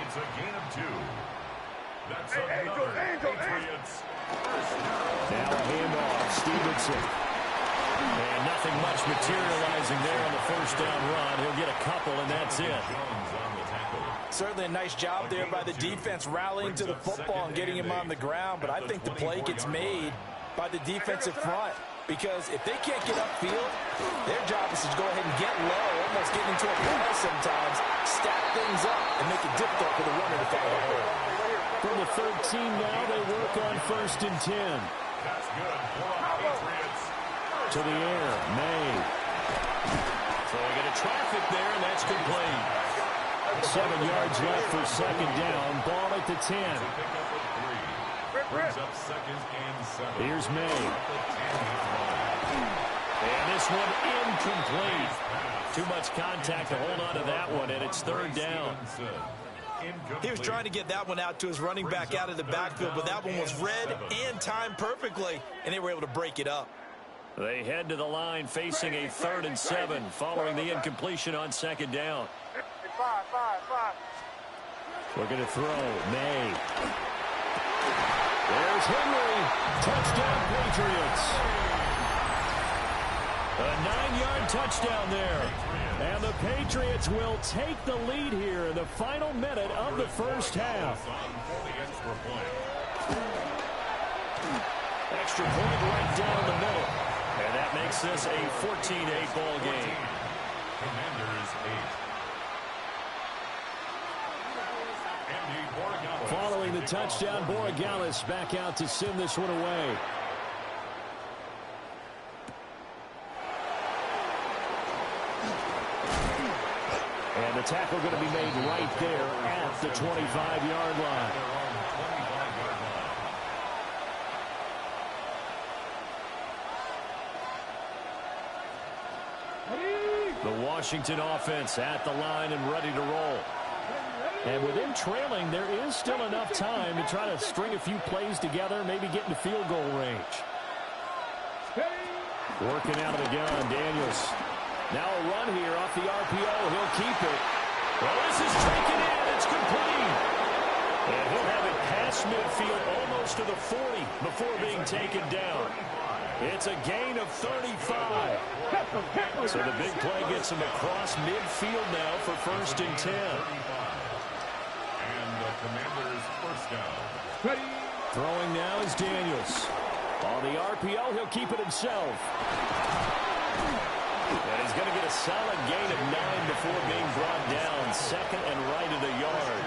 It's a gain of 2. That's another Patriots first down. Now a handoff, Stevenson. And nothing much materializing there on the first down run. He'll get a couple, and that's it. Certainly a nice job there by the defense rallying to the football and getting him on the ground, but I think the play gets made by the defensive front because if they can't get upfield, their job is to go ahead and get low, almost get into a pass sometimes, stack things up, and make it difficult for the runner to find a hole. From the 13 now, they work on 1st and 10. That's good for Patriots. To the air, May. Throwing into traffic there, and that's complete. 7 yards left for 2nd down. Ball at the 10. Brings up 2nd and 7. Here's May. And this one incomplete. Too much contact to hold on to that one, and it's 3rd down. He was trying to get that one out to his running back out of the backfield, but that one was read and timed perfectly, and they were able to break it up. They head to the line facing a 3rd and 7 following the incompletion on 2nd down. Looking to throw. May. There's Henry. Touchdown, Patriots. A 9-yard touchdown there. And the Patriots will take the lead here in the final minute of the first half. Extra point right down the middle. And that makes this a 14-8 ball game. Commanders 8. Following the touchdown, Borregales back out to send this one away. And the tackle going to be made right there at the 25-yard line. The Washington offense at the line and ready to roll. And with them trailing, there is still enough time to try to string a few plays together, maybe get into field goal range. Working out of the gun, Daniels. Now a run here off the RPO. He'll keep it. Well, this is taken in. It's complete. And he'll have it past midfield almost to the 40 before being taken down. It's a gain of 35. So the big play gets him across midfield now for 1st and 10. And the Commanders first down. Throwing now is Daniels. On the RPO, he'll keep it himself. And he's going to get a solid gain of 9 before being brought down. 2nd and right at a yard.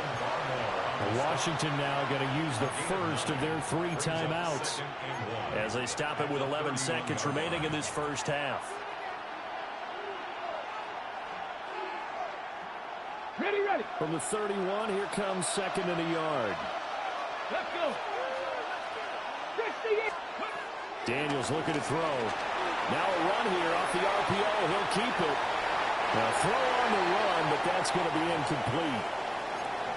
Washington now going to use the first of their 3 timeouts as they stop it with 11 seconds remaining in this first half. Ready. From the 31, here comes 2nd and a yard. Let's go. Daniels looking to throw. Now a run here off the RPO. He'll keep it. Now throw on the run, but that's going to be incomplete.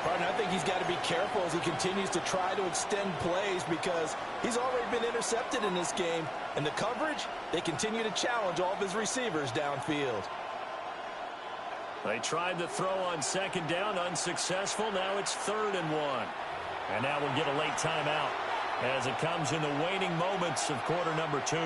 Partner, I think he's got to be careful as he continues to try to extend plays because he's already been intercepted in this game. And the coverage, they continue to challenge all of his receivers downfield. They tried to throw on 2nd down, unsuccessful. Now it's 3rd and 1. And now we'll get a late timeout as it comes in the waning moments of quarter number 2.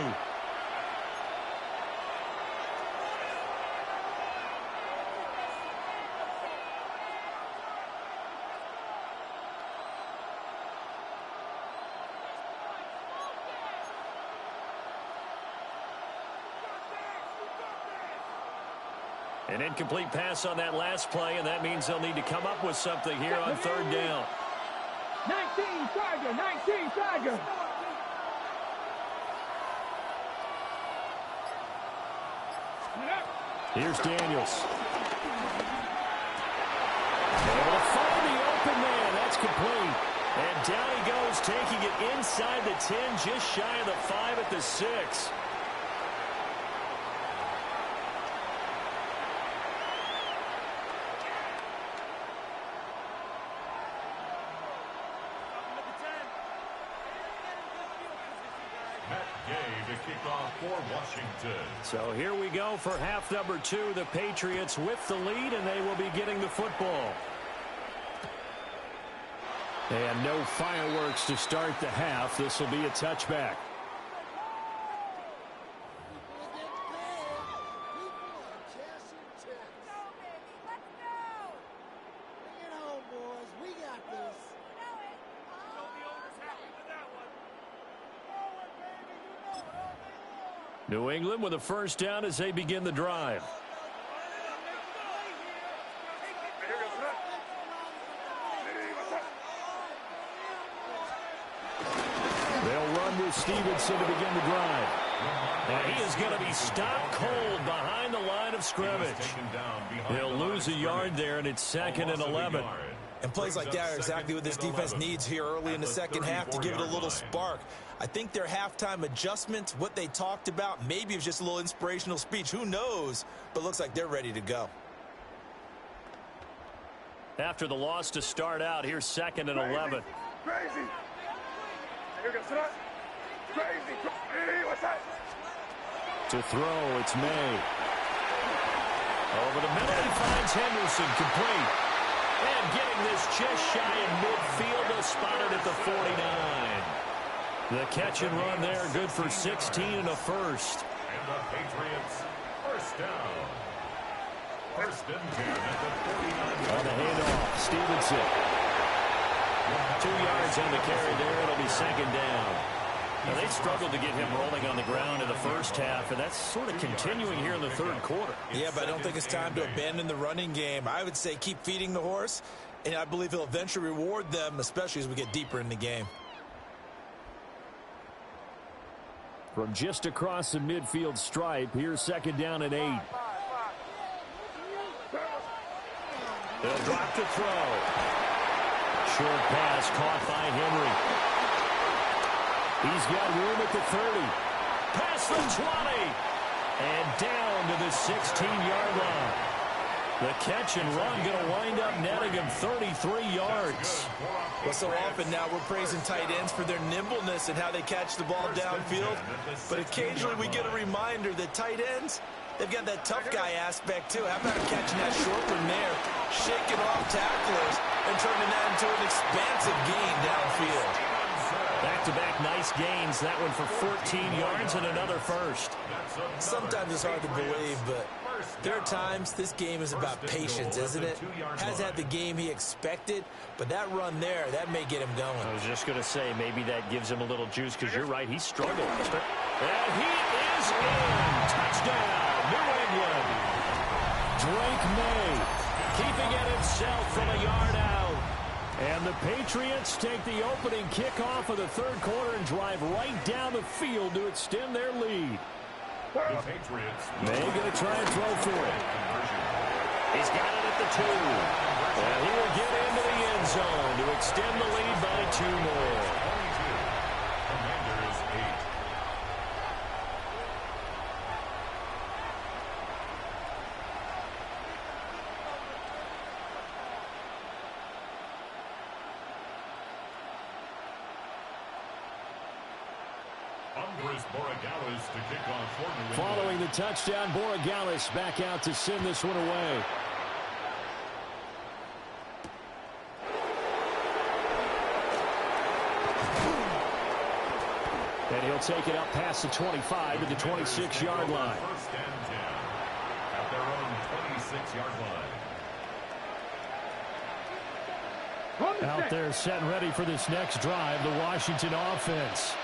An incomplete pass on that last play, and that means they'll need to come up with something here on 3rd down. 19 Tiger. Here's Daniels. Able to find the open man. That's complete. And down he goes, taking it inside the 10, just shy of the 5 at the 6. For Washington. So here we go for half number 2. The Patriots with the lead, and they will be getting the football. And no fireworks to start the half. This will be a touchback. New England with a first down as they begin the drive. They'll run with Stevenson to begin the drive. And he is going to be stopped cold behind the line of scrimmage. They'll lose a yard there, and it's 2nd and 11. And plays like that are exactly what this defense needs here early in the second half to give it a little spark. I think their halftime adjustments, what they talked about, maybe it was just a little inspirational speech. Who knows? But looks like they're ready to go. After the loss to start out, here's 2nd and 11. Crazy. To throw, it's May. Over the middle, he finds Henderson complete. And getting this just shy of midfield, is spotted at the 49. The catch and run there, good for 16 and a first. And the Patriots, first down. First and 10 at the 49. On the handoff, Stevenson. 2 yards on the carry there. It'll be 2nd down. Now, they struggled to get him rolling on the ground in the first half, and that's sort of continuing here in the third quarter. Yeah, but I don't think it's time to abandon the running game. I would say keep feeding the horse, and I believe he'll eventually reward them, especially as we get deeper in the game. From just across the midfield stripe, here's 2nd down and 8. They'll drop to throw. Short pass caught by Henry. He's got room at the 30. Past the 20. And down to the 16-yard line. The catch and run going to wind up netting him 33 yards. Well, so often now we're praising tight ends for their nimbleness and how they catch the ball downfield. But occasionally we get a reminder that tight ends, they've got that tough guy aspect too. How about catching that short one there, shaking off tacklers, and turning that into an expansive gain downfield. Back-to-back nice gains. That one for 14 yards and another first. Sometimes it's hard to believe, but there are times this game is about patience, isn't it? Has had the game he expected, but that run there, that may get him going. I was just going to say, maybe that gives him a little juice, because you're right, he struggled. And he is in. Touchdown, New England. Drake May keeping it himself from a yard out. And the Patriots take the opening kickoff of the third quarter and drive right down the field to extend their lead. The Patriots. May going to try and throw for it. He's got it at the 2. And he will get into the end zone to extend the lead by 2 more. 22. Commanders 8. Following the touchdown, Borregales back out to send this one away. And he'll take it up past the 25 to the 26-yard line. First and 10 at their own 26-yard line. Out there set and ready for this next drive, the Washington offense.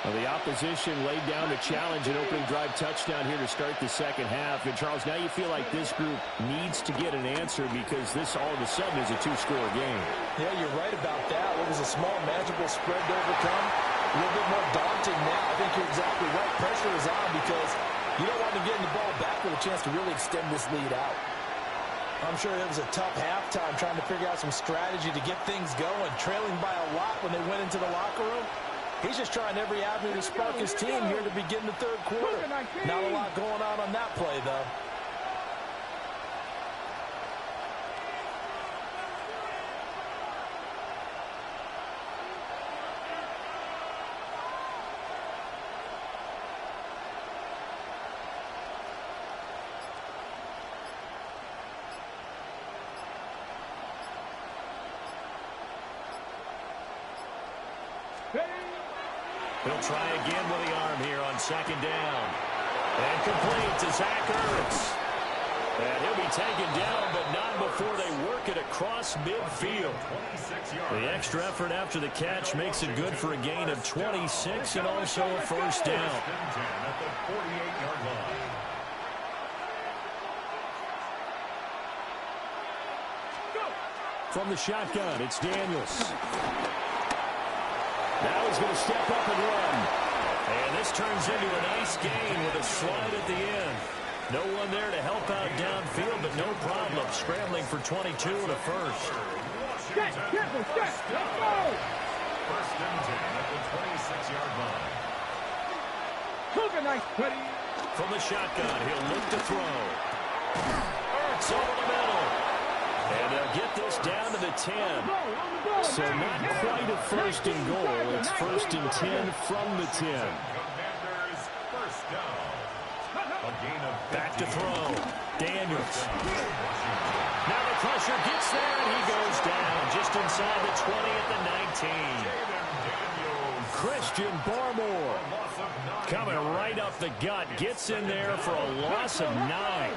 Well, the opposition laid down the challenge and opening drive touchdown here to start the second half. And, Charles, now you feel like this group needs to get an answer because this all of a sudden is a 2-score game. Yeah, you're right about that. What was a small, manageable spread to overcome? A little bit more daunting now. I think you're exactly right. Pressure is on because you don't want to get the ball back with a chance to really extend this lead out. I'm sure it was a tough halftime trying to figure out some strategy to get things going. Trailing by a lot when they went into the locker room. He's just trying every avenue to spark his team here to begin the third quarter. Not a lot going on that play, though. He'll try again with the arm here on second down. And complete to Zach Ertz. And he'll be taken down, but not before they work it across midfield. The extra effort after the catch makes it good for a gain of 26 and also a first down. At the 48-yard line. From the shotgun, it's Daniels. Now he's going to step up and run. And this turns into a nice gain with a slide at the end. No one there to help out downfield, but no problem. Scrambling for 22 and a first. Set, careful, set, let's go! First and 10 at the 26-yard line. Took a nice putty. From the shotgun, he'll look to throw. Ertz over the middle. And they'll get this down to the 10. So not quite a first and goal. It's first and 10 from the 10. Commanders first down. Back to throw. Daniels. Now the pressure gets there, and he goes down just inside the 20 at the 19. Christian Barmore coming right up the gut. Gets in there for a loss of 9.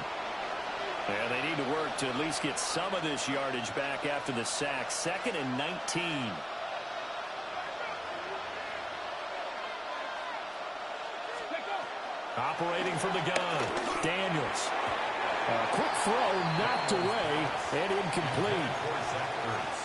And they need to work to at least get some of this yardage back after the sack. Second and 19. Operating from the gun, Daniels. A quick throw knocked away and incomplete.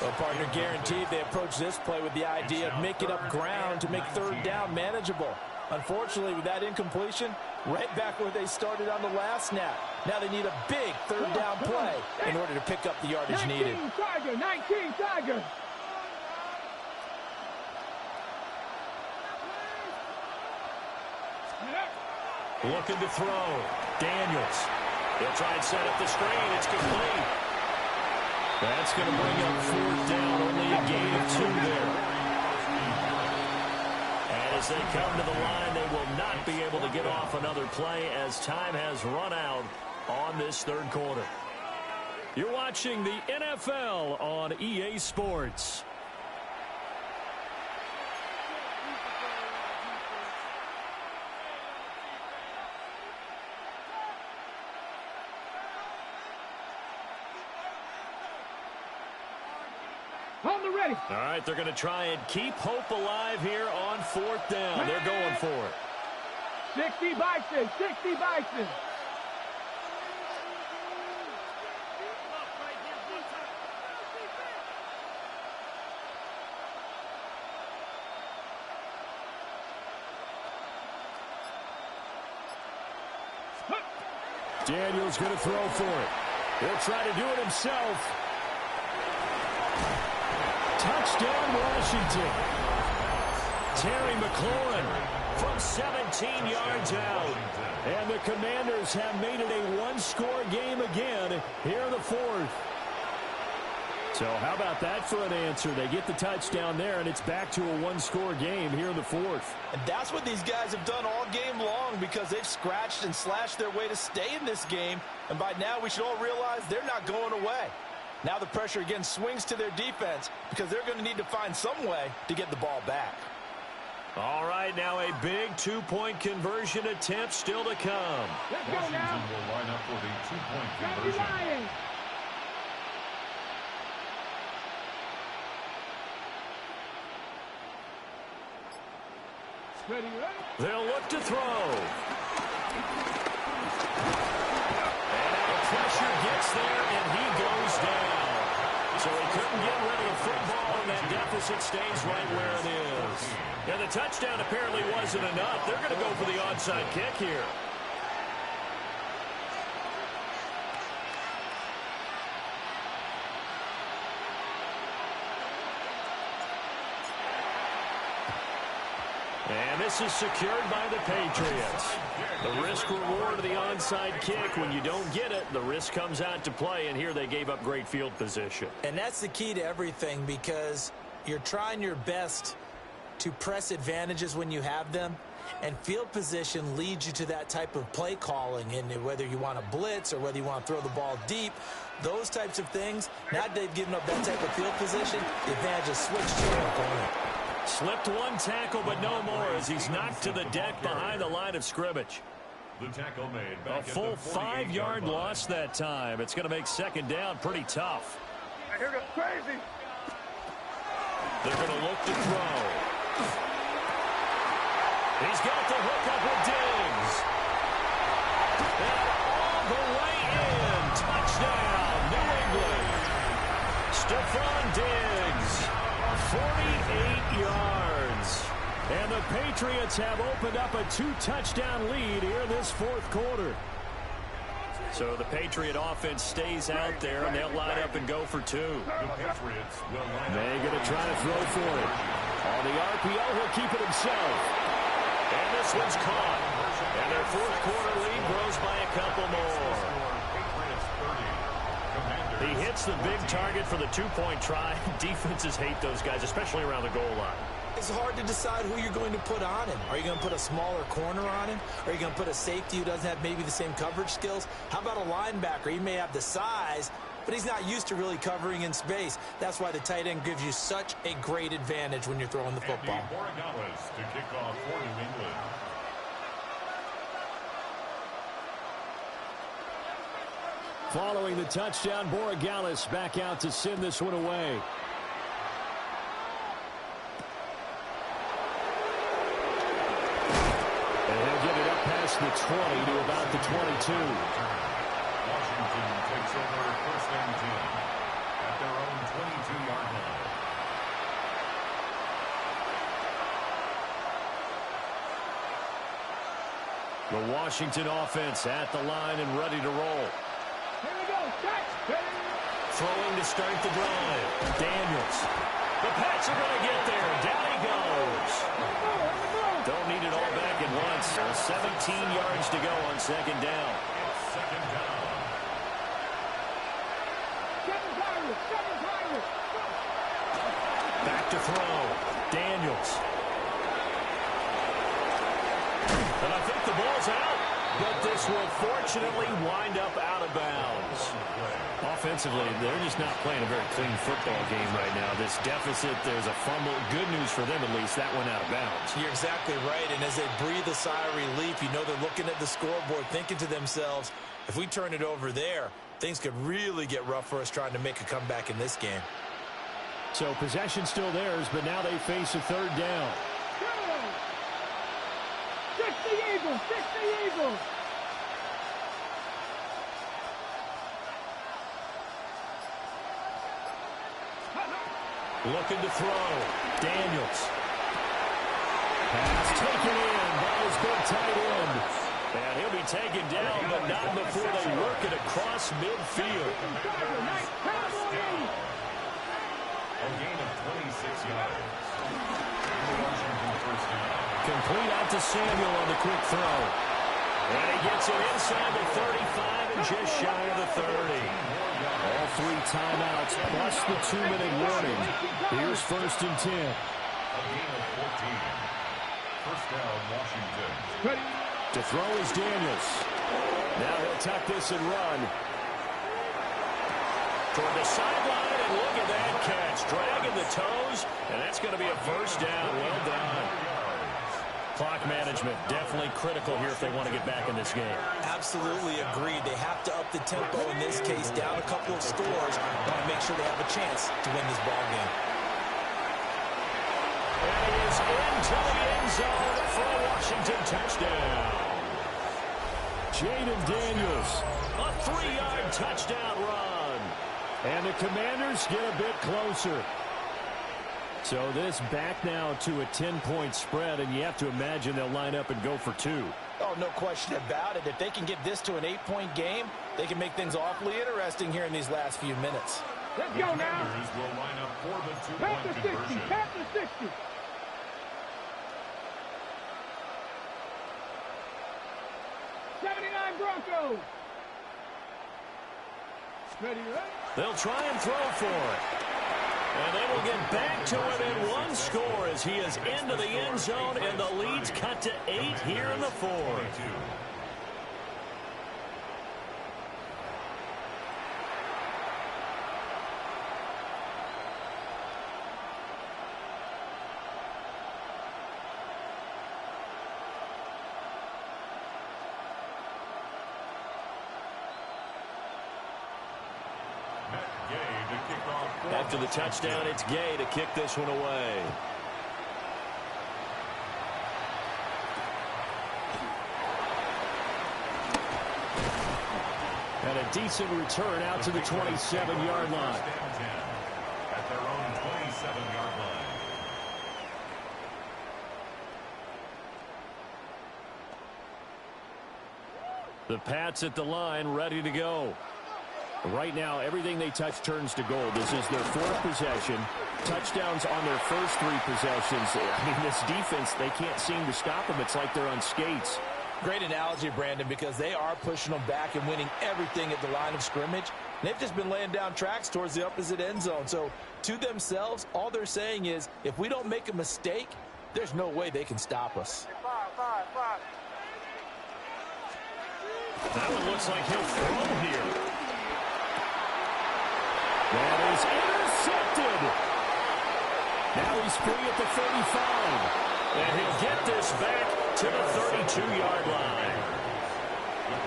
Well, partner, guaranteed they approach this play with the idea of making up ground to make third down manageable. Unfortunately, with that incompletion, right back where they started on the last snap. Now they need a big third down play in order to pick up the yardage needed. 19 Tiger. Looking to throw. Daniels. He'll try and set up the screen. It's complete. That's going to bring up fourth down. Only a gain of 2 there. And as they come to the line, they will not be able to get off another play as time has run out on this third quarter. You're watching the NFL on EA Sports. On the ready. All right, they're going to try and keep hope alive here on fourth down. They're going for it. 60 Bison, 60 Bison. Daniels going to throw for it. He'll try to do it himself. Touchdown, Washington. Terry McLaurin from 17 yards out. And the Commanders have made it a one-score game again here in the fourth. So how about that for an answer? They get the touchdown there, and it's back to a one-score game here in the fourth. And that's what these guys have done all game long because they've scratched and slashed their way to stay in this game. And by now, we should all realize they're not going away. Now the pressure again swings to their defense because they're going to need to find some way to get the ball back. All right, now a big two-point conversion attempt still to come. Let's go Washington now. will line up for the two-point Gotta be conversion. lying. Ready, ready. They'll look to throw. And now pressure gets there, and he goes down. So he couldn't get rid of the football, and that deficit stays right where it is. Yeah, the touchdown apparently wasn't enough. They're going to go for the onside kick here. And this is secured by the Patriots. The risk-reward of the onside kick, when you don't get it, the risk comes out to play, and here they gave up great field position. And that's the key to everything because you're trying your best to press advantages when you have them, and field position leads you to that type of play calling, and whether you want to blitz or whether you want to throw the ball deep, those types of things, now they've given up that type of field position, the advantage is switched to your opponent. Slipped one tackle, but no more as he's knocked to the deck behind the line of scrimmage. The tackle made A full 5-yard loss that time. It's going to make second down pretty tough. Here goes crazy. They're going to look to throw. He's got the hook up with Diggs. And all the way in. Touchdown, New England. Stephon Diggs, 48 yards. And the Patriots have opened up a 2-touchdown lead here this fourth quarter. So the Patriot offense stays out there, and they'll line up and go for 2. They're going to try to throw for it. On the RPO, he'll keep it himself. And this one's caught. And their fourth quarter lead grows by a couple more. He hits the big target for the 2-point try. Defenses hate those guys, especially around the goal line. It's hard to decide who you're going to put on him. Are you going to put a smaller corner on him? Are you going to put a safety who doesn't have maybe the same coverage skills? How about a linebacker? He may have the size, but he's not used to really covering in space. That's why the tight end gives you such a great advantage when you're throwing the football. To kick off for New England. Following the touchdown, Borregales back out to send this one away. And he'll get it up past the 20 to about the 22. Washington takes over first and 10 at their own 22-yard line. The Washington offense at the line and ready to roll. Here we go. Throwing to start the drive. Daniels. The Pats are going to get there. Down he goes. Don't need it all back at once. 17 yards to go on second down. Second down. Back to throw. Daniels. And I think the ball's out. But this will fortunately wind up out of bounds. Offensively, they're just not playing a very clean football game right now. This deficit, there's a fumble. Good news for them, at least. That went out of bounds. You're exactly right. And as they breathe a sigh of relief, you know they're looking at the scoreboard, thinking to themselves, if we turn it over there, things could really get rough for us trying to make a comeback in this game. So possession still theirs, but now they face a third down. 60 Eagles, 60 Eagles. Looking to throw. Daniels. Pass taken in by his big tight end. And he'll be taken down, but not before they work it across midfield. A gain of 26 yards. Washington first down. Complete out to Samuel on the quick throw. And he gets it inside the 35 and just shy of the 30. All 3 timeouts plus the 2-minute warning. Here's first and 10. A gain of 14. First down, Washington. To throw is Daniels. Now he'll tuck this and run. Toward the sideline, and look at that catch. Dragging the toes, and that's going to be a first down. Well done. Clock management, definitely critical here if they want to get back in this game. Absolutely agreed. They have to up the tempo in this case, down a couple of scores, but make sure they have a chance to win this ball game. And he is into the end zone for a Washington touchdown. Jaden Daniels, a 3-yard touchdown run. And the Commanders get a bit closer. So this back now to a 10-point spread, and you have to imagine they'll line up and go for 2. Oh, no question about it. If they can get this to an 8-point game, they can make things awfully interesting here in these last few minutes. Let's go now. Will line up for the 2-point Past the 60, conversion. past the 60. Broncos. Ready, right? They'll try and throw for it. And they will get back to within 1 score as he is into the end zone, and the lead's cut to 8 here in the fourth. After the touchdown, it's Gay to kick this one away. And a decent return out to the 27-yard line. At their own 27-yard line. The Pats at the line, ready to go. Right now, everything they touch turns to gold. This is their fourth possession. Touchdowns on their first three possessions. I mean, this defense, they can't seem to stop them. It's like they're on skates. Great analogy, Brandon, because they are pushing them back and winning everything at the line of scrimmage. They've just been laying down tracks towards the opposite end zone. So, to themselves, all they're saying is, if we don't make a mistake, there's no way they can stop us. That one looks like he'll throw here. That is intercepted. Now he's free at the 35. And he'll get this back to the 32-yard line.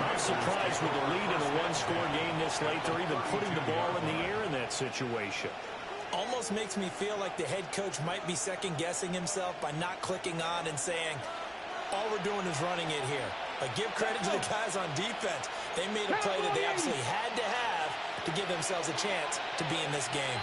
I'm surprised with the lead in a one-score game this late. They're even putting the ball in the air in that situation. Almost makes me feel like the head coach might be second-guessing himself by not clicking on and saying, all we're doing is running it here. But give credit to the guys on defense. They made a play that they absolutely had to have to give themselves a chance to be in this game.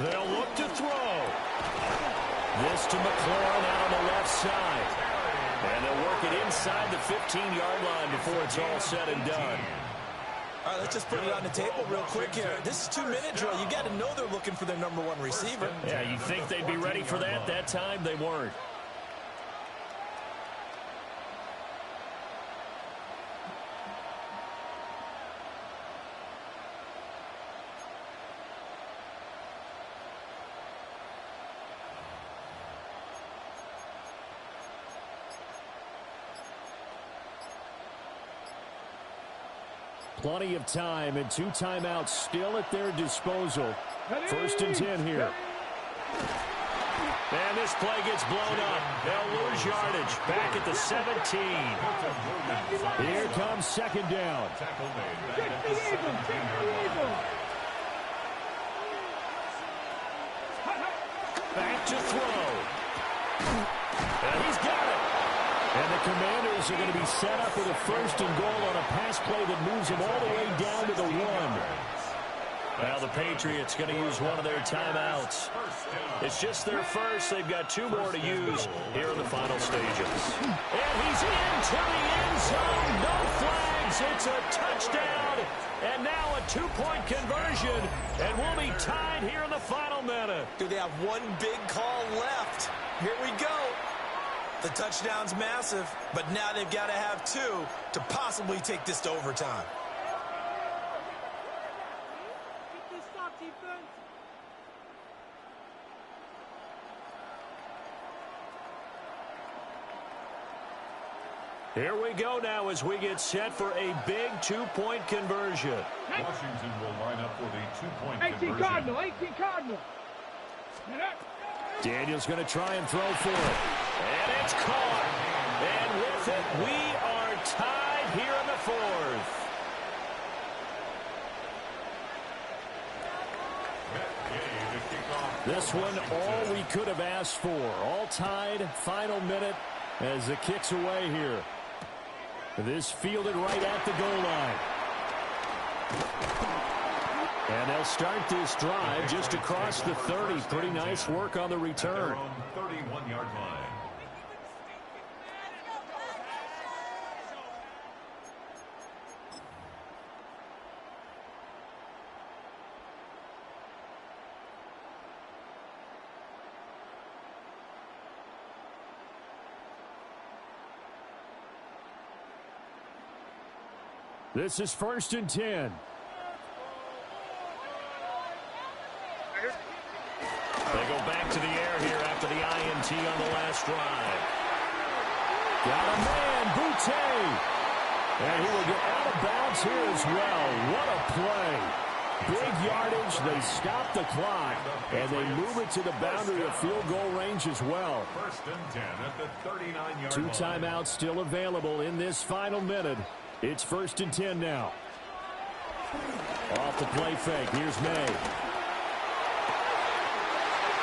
They'll look to throw. This to McLaurin out on the left side. And they'll work it inside the 15-yard line before it's all said and done. All right, let's just put it on the table real quick here. This is 2-minute drill. You got to know they're looking for their number one receiver. Yeah, you'd think they'd be ready for that. That time they weren't. Plenty of time and 2 timeouts still at their disposal. 1st and 10 here. And this play gets blown up. They'll lose yardage. Back at the 17. Here comes 2nd down. Back to throw. And he's got it. And the Commanders are going to be set up with a 1st and goal on a pass play that moves them all the way down to the 1. Well, the Patriots going to use one of their timeouts. It's just their first. They've got 2 more to use here in the final stages. And he's into the end zone. No flags. It's a touchdown. And now a 2-point conversion. And we'll be tied here in the final minute. Do they have one big call left? Here we go. The touchdown's massive, but now they've got to have 2 to possibly take this to overtime. Here we go now as we get set for a big 2-point conversion. Washington will line up for the 2-point 18 conversion. Cardinal, 18 Cardinal. Daniel's going to try and throw for it. And it's caught. And with it, we are tied here in the 4th. This one, all we could have asked for. All tied, final minute as the kick's away here. This fielded right at the goal line. And they'll start this drive just across the 30. Pretty nice work on the return. 31-yard line. This is 1st and 10. They go back to the air here after the INT. PAT on the last drive. Got a man, Boutte. And he will get out of bounds here as well. What a play. Big yardage. They stop the clock, and they move it to the boundary of field goal range as well. First and 10 at the 39-yard line. 2 timeouts still available in this final minute. It's 1st and 10 now. Off the play fake. Here's May.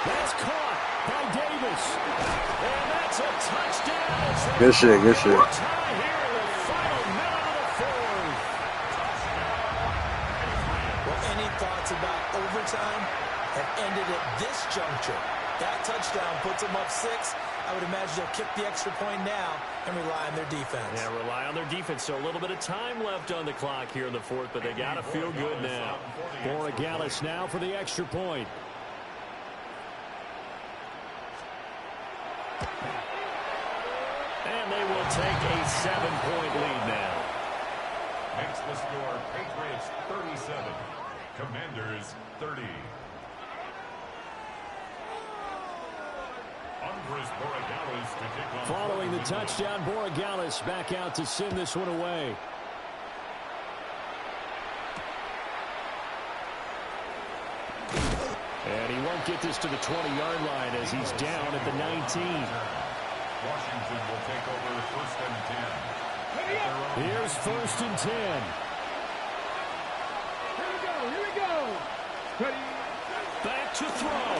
That's caught by Davis. And that's a touchdown. Good shit, good shit. Tie here in the final minute of the fourth. Well, any thoughts about overtime have ended at this juncture. That touchdown puts them up 6. I would imagine they'll kick the extra point now and rely on their defense. Yeah, rely on their defense. So a little bit of time left on the clock here in the fourth, but they got to feel good now. Borregales now for the extra point. And they will take a 7-point lead now. Makes the score Patriots 37, Commanders 30. Following the touchdown, Borregales back out to send this one away. And he won't get this to the 20-yard line as he's down at the 19. Washington will take over 1st and 10. Here's 1st and 10. Here we go. Ready. Back to throw.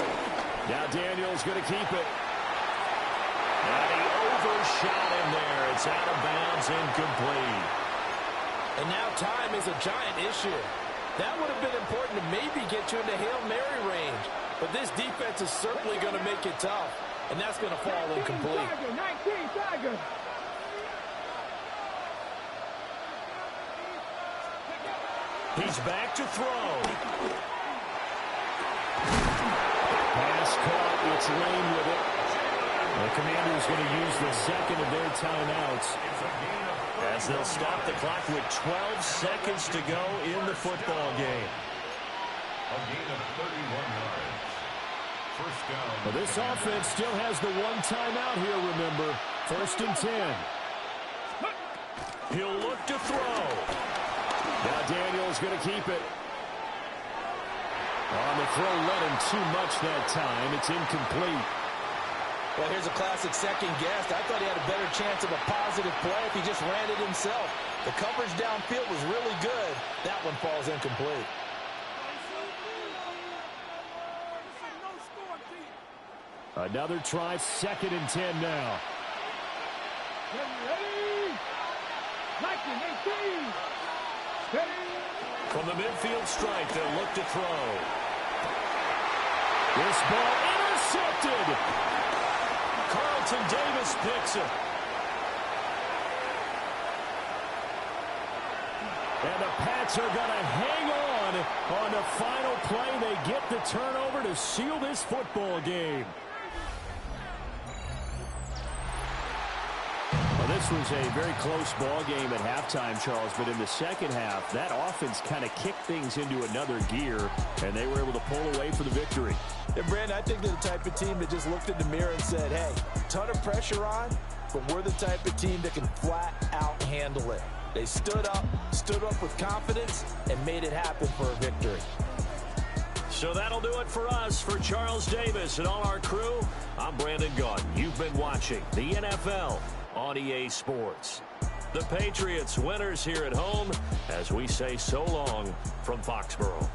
Now Daniel's going to keep it. And he overshot him there. It's out of bounds, incomplete. And now time is a giant issue. That would have been important to maybe get you into Hail Mary range. But this defense is certainly going to make it tough. And that's going to fall incomplete. 19 Tiger. He's back to throw. Pass caught. It's Lane with it. The Commanders going to use the second of their timeouts as they'll stop the clock with 12 seconds to go in the football game. A gain of 31 yards. First down. Well, this offense still has the one timeout here, remember. 1st and 10. He'll look to throw. Now Daniel's going to keep it. On the throw, let him too much that time. It's incomplete. Well, here's a classic second guess. I thought he had a better chance of a positive play if he just ran it himself. The coverage downfield was really good. That one falls incomplete. Another try, 2nd and 10 now. Ready. 19, 18. Ready. From the midfield stripe, they'll look to throw. This ball intercepted. Carlton Davis picks it. And the Pats are going to hang on the final play. They get the turnover to seal this football game. Well, this was a very close ball game at halftime, Charles, but in the second half, that offense kind of kicked things into another gear, and they were able to pull away for the victory. And, Brandon, I think they're the type of team that just looked in the mirror and said, hey, ton of pressure on, but we're the type of team that can flat out handle it. They stood up with confidence, and made it happen for a victory. So that'll do it for us. For Charles Davis and all our crew, I'm Brandon Gaudin. You've been watching the NFL on EA Sports. The Patriots winners here at home as we say so long from Foxborough.